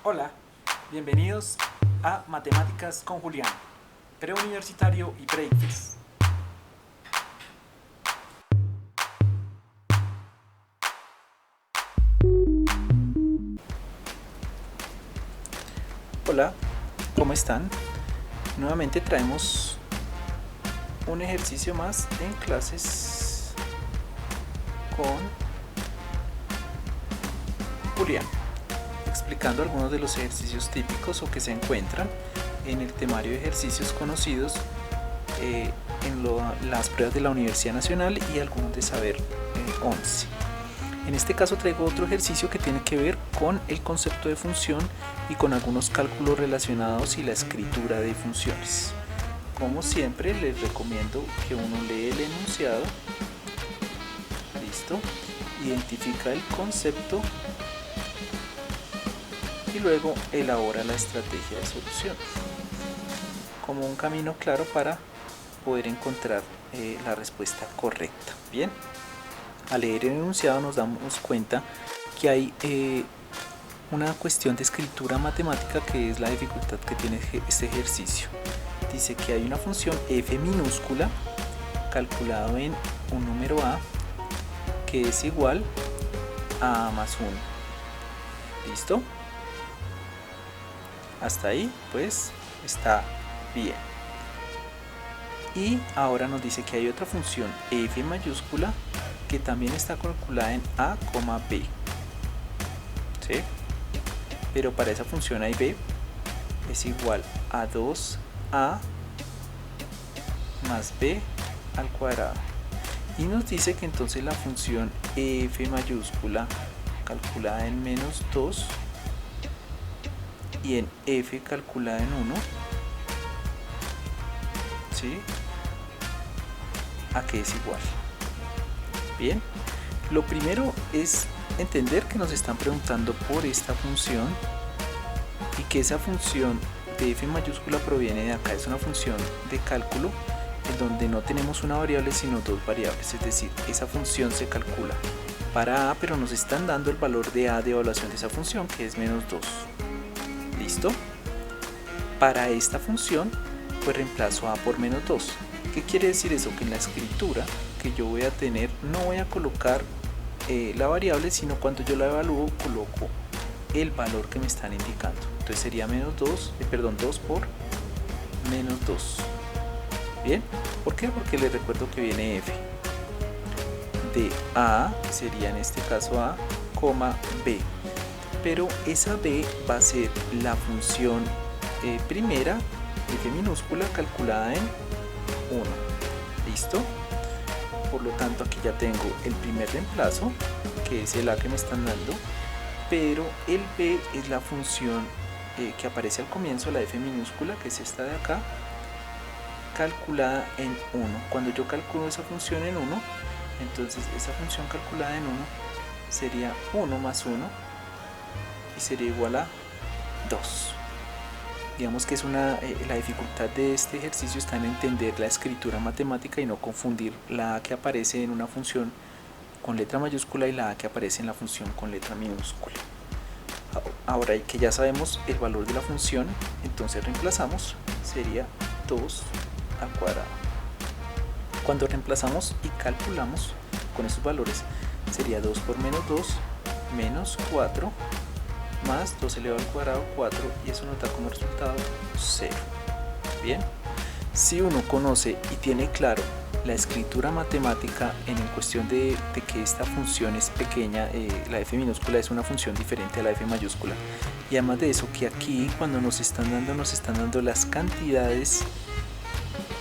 Hola, bienvenidos a Matemáticas con Julián, preuniversitario y pre-ICFES. Hola, ¿cómo están? Nuevamente traemos un ejercicio más en clases con Julián, explicando algunos de los ejercicios típicos o que se encuentran en el temario de ejercicios conocidos en las pruebas de la Universidad Nacional y algunos de Saber 11. En este caso traigo otro ejercicio que tiene que ver con el concepto de función y con algunos cálculos relacionados y la escritura de funciones. Como siempre, les recomiendo que uno lee el enunciado, listo, identifica el concepto y luego elabora la estrategia de solución como un camino claro para poder encontrar la respuesta correcta. Bien, al leer el enunciado nos damos cuenta que hay una cuestión de escritura matemática que es la dificultad que tiene este ejercicio. Dice que hay una función f minúscula calculado en un número a que es igual a más 1. ¿Listo? Hasta ahí pues está bien. Y ahora nos dice que hay otra función f mayúscula que también está calculada en a, b. ¿Sí? Pero para esa función a y b es igual a 2a más b al cuadrado. Y nos dice que entonces la función f mayúscula calculada en menos 2 y en f calculada en 1, ¿sí? ¿A qué es igual? Bien, lo primero es entender que nos están preguntando por esta función y que esa función de f mayúscula proviene de acá, es una función de cálculo en donde no tenemos una variable sino dos variables, es decir, esa función se calcula para a, pero nos están dando el valor de a de evaluación de esa función que es menos 2. ¿Listo? Para esta función pues reemplazo a por menos 2. ¿Qué quiere decir eso? Que en la escritura que yo voy a tener no voy a colocar la variable, sino cuando yo la evalúo coloco el valor que me están indicando. Entonces sería menos 2, 2 por menos 2. Bien, ¿por qué? Porque les recuerdo que viene f de a, que sería en este caso a, b. Pero esa b va a ser la función primera, f minúscula, calculada en 1. ¿Listo? Por lo tanto aquí ya tengo el primer reemplazo, que es el a que me están dando, pero el b es la función que aparece al comienzo, la f minúscula, que es esta de acá, calculada en 1. Cuando yo calculo esa función en 1, entonces esa función calculada en 1 sería 1 más 1 y sería igual a 2. Digamos que es la dificultad de este ejercicio está en entender la escritura matemática y no confundir la a que aparece en una función con letra mayúscula y la a que aparece en la función con letra minúscula. Ahora que ya sabemos el valor de la función, entonces reemplazamos, sería 2 al cuadrado. Cuando reemplazamos y calculamos con esos valores, sería 2 por menos 2, menos 4, más 2 elevado al cuadrado 4, y eso nos da como resultado 0. Bien, si uno conoce y tiene claro la escritura matemática en cuestión de que esta función es pequeña, la f minúscula es una función diferente a la f mayúscula, y además de eso que aquí cuando nos están dando las cantidades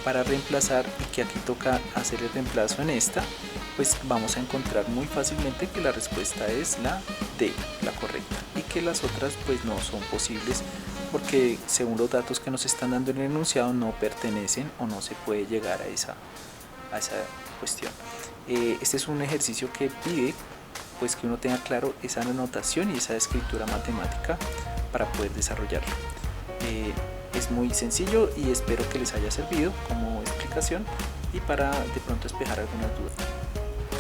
para reemplazar y que aquí toca hacer el reemplazo en esta, pues vamos a encontrar muy fácilmente que la respuesta es la D, la correcta, y que las otras pues no son posibles porque según los datos que nos están dando en el enunciado no pertenecen o no se puede llegar a esa cuestión. Este es un ejercicio que pide pues que uno tenga claro esa notación y esa escritura matemática para poder desarrollarlo. Es muy sencillo y espero que les haya servido como explicación y para de pronto despejar algunas dudas.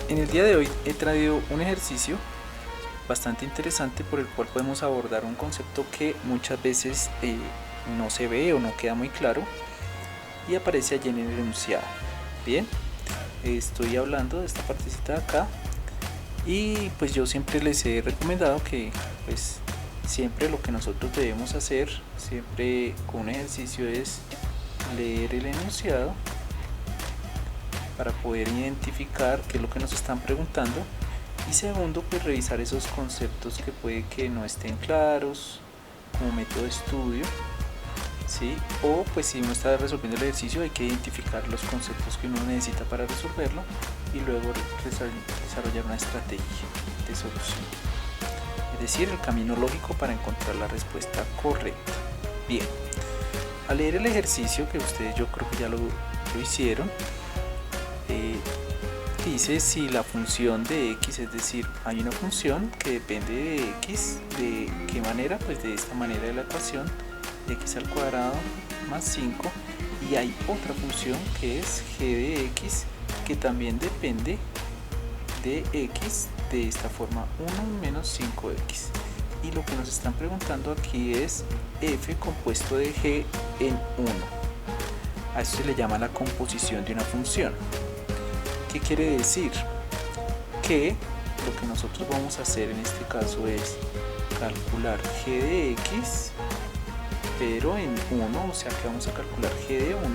En el día de hoy he traído un ejercicio bastante interesante, por el cual podemos abordar un concepto que muchas veces no se ve o no queda muy claro y aparece allí en el enunciado. Bien, estoy hablando de esta partecita de acá, y pues yo siempre les he recomendado que pues siempre lo que nosotros debemos hacer siempre con un ejercicio es leer el enunciado para poder identificar qué es lo que nos están preguntando, y segundo, pues revisar esos conceptos que puede que no estén claros como método de estudio, ¿sí? O pues si uno está resolviendo el ejercicio hay que identificar los conceptos que uno necesita para resolverlo y luego desarrollar una estrategia de solución, es decir, el camino lógico para encontrar la respuesta correcta. Bien, al leer el ejercicio, que ustedes yo creo que ya lo hicieron, dice si la función de x, es decir, hay una función que depende de x, ¿de qué manera? Pues de esta manera de la ecuación, x al cuadrado más 5, y hay otra función que es g de x, que también depende de x de esta forma, 1 menos 5x, y lo que nos están preguntando aquí es f compuesto de g en 1. A esto se le llama la composición de una función. ¿Qué quiere decir? Que lo que nosotros vamos a hacer en este caso es calcular g de x, pero en 1, o sea que vamos a calcular g de 1,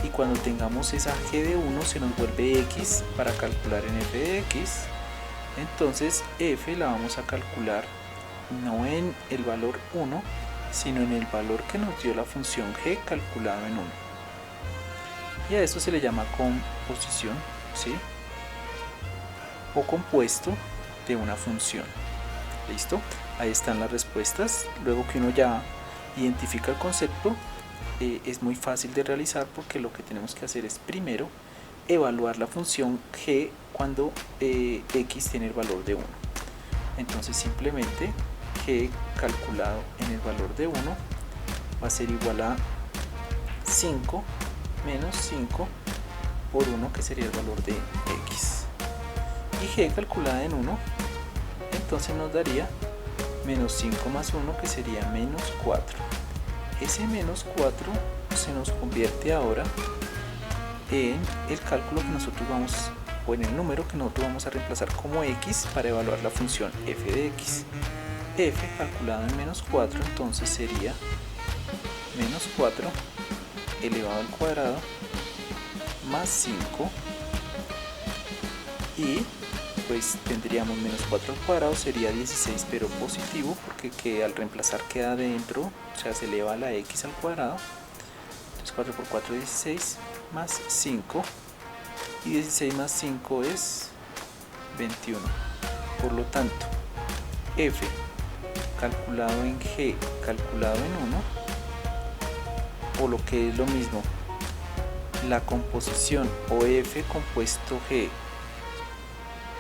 y cuando tengamos esa g de 1 se nos vuelve x para calcular en f de x. Entonces f la vamos a calcular no en el valor 1, sino en el valor que nos dio la función g calculado en 1. Y a esto se le llama composición, ¿sí? O compuesto de una función. ¿Listo? Ahí están las respuestas. Luego que uno ya identifica el concepto, es muy fácil de realizar, porque lo que tenemos que hacer es primero evaluar la función g cuando x tiene el valor de 1. Entonces simplemente g calculado en el valor de 1 va a ser igual a 5 menos 5 por 1, que sería el valor de x, y g calculada en 1 entonces nos daría menos 5 más 1, que sería menos 4. Ese menos 4 se nos convierte ahora en el cálculo que nosotros vamos, o en el número que nosotros vamos a reemplazar como x para evaluar la función f de x. F calculado en menos 4 entonces sería menos 4 elevado al cuadrado más 5, y pues tendríamos menos 4 al cuadrado, sería 16, pero positivo, porque al reemplazar queda dentro, o sea se eleva a la x al cuadrado. Entonces 4 por 4 es 16, más 5, y 16 más 5 es 21. Por lo tanto, f calculado en g calculado en 1, o lo que es lo mismo, la composición o f compuesto g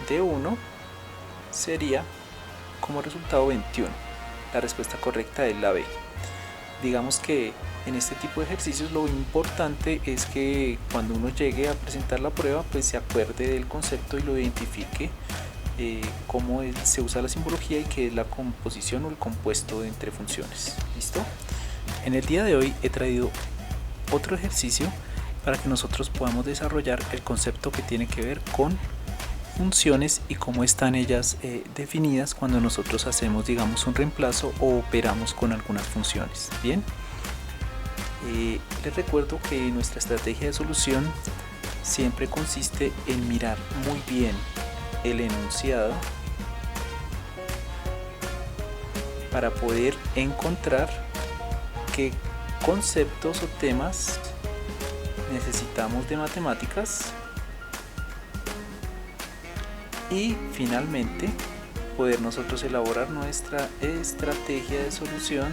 de 1 sería como resultado 21. La respuesta correcta es la B. Digamos que en este tipo de ejercicios lo importante es que cuando uno llegue a presentar la prueba, pues se acuerde del concepto y lo identifique, cómo se usa la simbología y qué es la composición o el compuesto entre funciones. ¿Listo? En el día de hoy he traído otro ejercicio para que nosotros podamos desarrollar el concepto que tiene que ver con funciones y cómo están ellas definidas cuando nosotros hacemos, digamos, un reemplazo o operamos con algunas funciones. Bien, les recuerdo que nuestra estrategia de solución siempre consiste en mirar muy bien el enunciado para poder encontrar qué conceptos o temas necesitamos de matemáticas, y finalmente poder nosotros elaborar nuestra estrategia de solución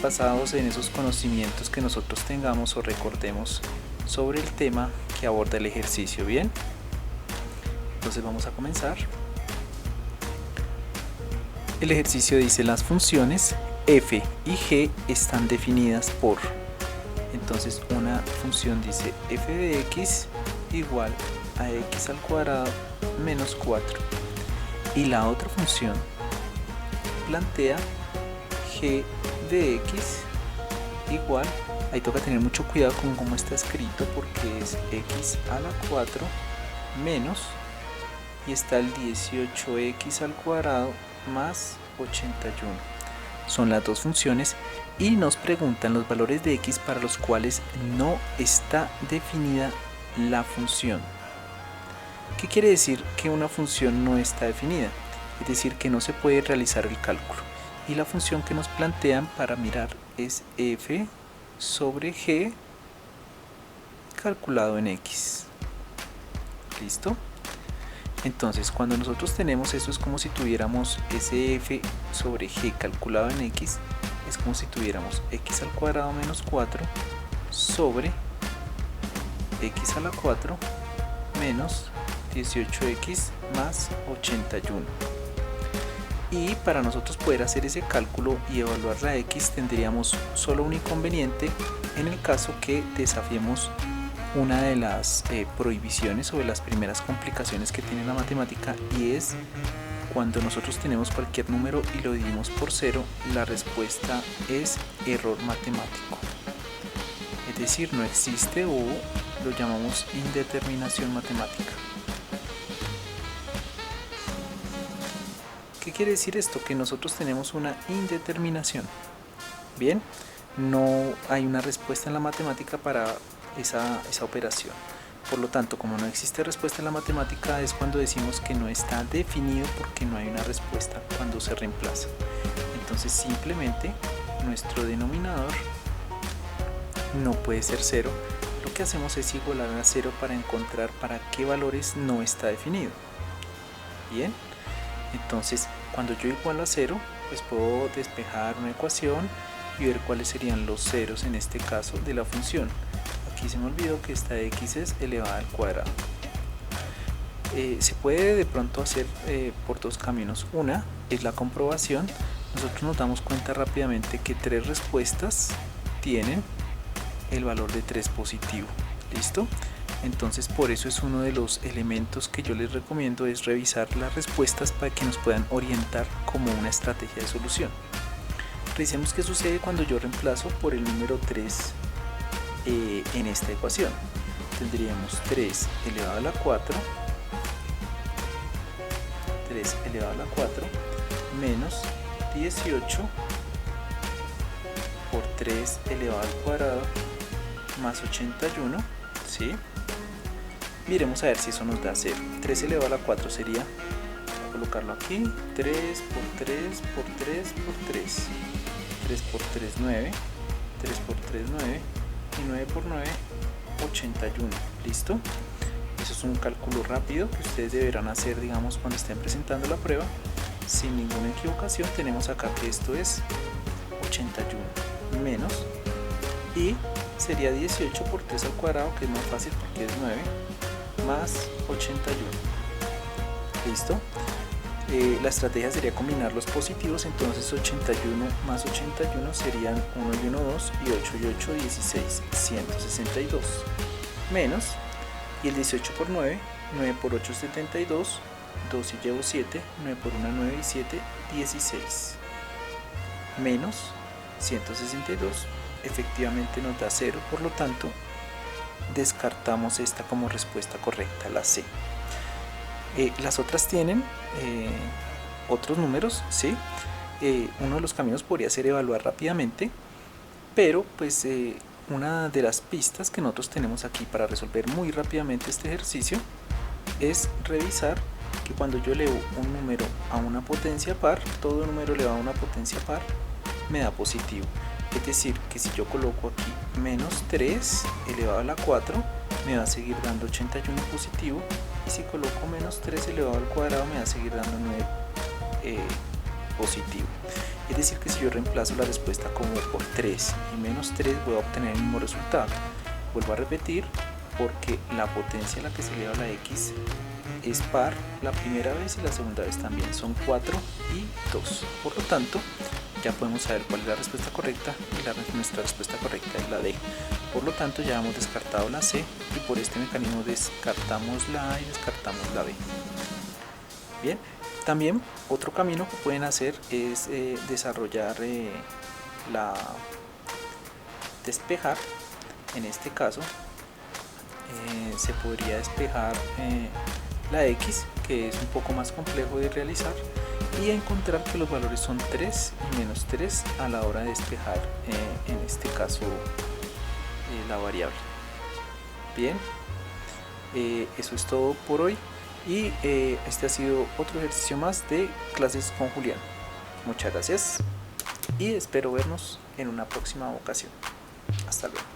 basados en esos conocimientos que nosotros tengamos o recordemos sobre el tema que aborda el ejercicio. Bien, entonces vamos a comenzar. El ejercicio dice: las funciones f y g están definidas por. Entonces una función dice f de x igual a x al cuadrado menos 4, Y la otra función plantea g de x igual, ahí toca tener mucho cuidado con cómo está escrito porque es x a la 4 menos, y está el 18x al cuadrado más 81. Son las dos funciones y nos preguntan los valores de x para los cuales no está definida la función. ¿Qué quiere decir que una función no está definida? Es decir, que no se puede realizar el cálculo. Y la función que nos plantean para mirar es f sobre g calculado en x. ¿Listo? Entonces, cuando nosotros tenemos eso, es como si tuviéramos ese f sobre g calculado en x, es como si tuviéramos x al cuadrado menos 4 sobre x a la 4 menos 18x más 81. Y para nosotros poder hacer ese cálculo y evaluar la x tendríamos solo un inconveniente en el caso que desafiemos una de las prohibiciones o de las primeras complicaciones que tiene la matemática, y es cuando nosotros tenemos cualquier número y lo dividimos por 0, la respuesta es error matemático, es decir, no existe, o lo llamamos indeterminación matemática. ¿Qué quiere decir esto? Que nosotros tenemos una indeterminación. Bien, no hay una respuesta en la matemática para esa operación. Por lo tanto, como no existe respuesta en la matemática, es cuando decimos que no está definido porque no hay una respuesta cuando se reemplaza. Entonces simplemente nuestro denominador no puede ser 0. Lo que hacemos es igualar a 0 para encontrar para qué valores no está definido. Bien, entonces cuando yo igualo a 0, pues puedo despejar una ecuación y ver cuáles serían los ceros en este caso de la función. Aquí se me olvidó que esta x es elevada al cuadrado. Se puede de pronto hacer por dos caminos. Una es la comprobación. Nosotros nos damos cuenta rápidamente que 3 respuestas tienen el valor de 3 positivo. ¿Listo? Entonces por eso es uno de los elementos que yo les recomiendo, es revisar las respuestas para que nos puedan orientar como una estrategia de solución. Revisemos qué sucede cuando yo reemplazo por el número 3 en esta ecuación. Tendríamos 3 elevado a la 4 menos 18 por 3 elevado al cuadrado más 81, ¿sí? Miremos a ver si eso nos da 0. 3 elevado a la 4 sería, voy a colocarlo aquí, 3 por 3 por 3 por 3. 3 por 3, 9. 3 por 3, 9. Y 9 por 9, 81. ¿Listo? Eso es un cálculo rápido que ustedes deberán hacer, digamos, cuando estén presentando la prueba. Sin ninguna equivocación, tenemos acá que esto es 81 menos, y sería 18 por 3 al cuadrado, que es más fácil porque es 9, más 81. ¿Listo? La estrategia sería combinar los positivos, entonces 81 más 81 serían 1 y 1, 2, y 8 y 8, 16, 162, menos, y el 18 por 9, 9 por 8, 72, 2 y llevo 7, 9 por 1, 9 y 7, 16, menos 162, efectivamente nos da 0, por lo tanto descartamos esta como respuesta correcta, la C. Las otras tienen otros números, ¿sí? Uno de los caminos podría ser evaluar rápidamente, pero pues una de las pistas que nosotros tenemos aquí para resolver muy rápidamente este ejercicio es revisar que cuando yo elevo un número a una potencia par, todo número elevado a una potencia par me da positivo. Es decir, que si yo coloco aquí menos 3 elevado a la 4, me va a seguir dando 81 positivo, y si coloco menos 3 elevado al cuadrado me va a seguir dando 9 positivo. Es decir, que si yo reemplazo la respuesta como por 3 y menos 3, voy a obtener el mismo resultado. Vuelvo a repetir, porque la potencia a la que se eleva la x es par la primera vez y la segunda vez también, son 4 y 2. Por lo tanto, ya podemos saber cuál es la respuesta correcta, y nuestra respuesta correcta es la D. Por lo tanto, ya hemos descartado la C, y por este mecanismo descartamos la A y descartamos la B. Bien, También otro camino que pueden hacer es desarrollar despejar. En este caso se podría despejar la X, que es un poco más complejo de realizar, y encontrar que los valores son 3 y menos 3 a la hora de despejar en este caso la variable. Bien, eso es todo por hoy, y este ha sido otro ejercicio más de Clases con Julián. Muchas gracias y espero vernos en una próxima ocasión. Hasta luego.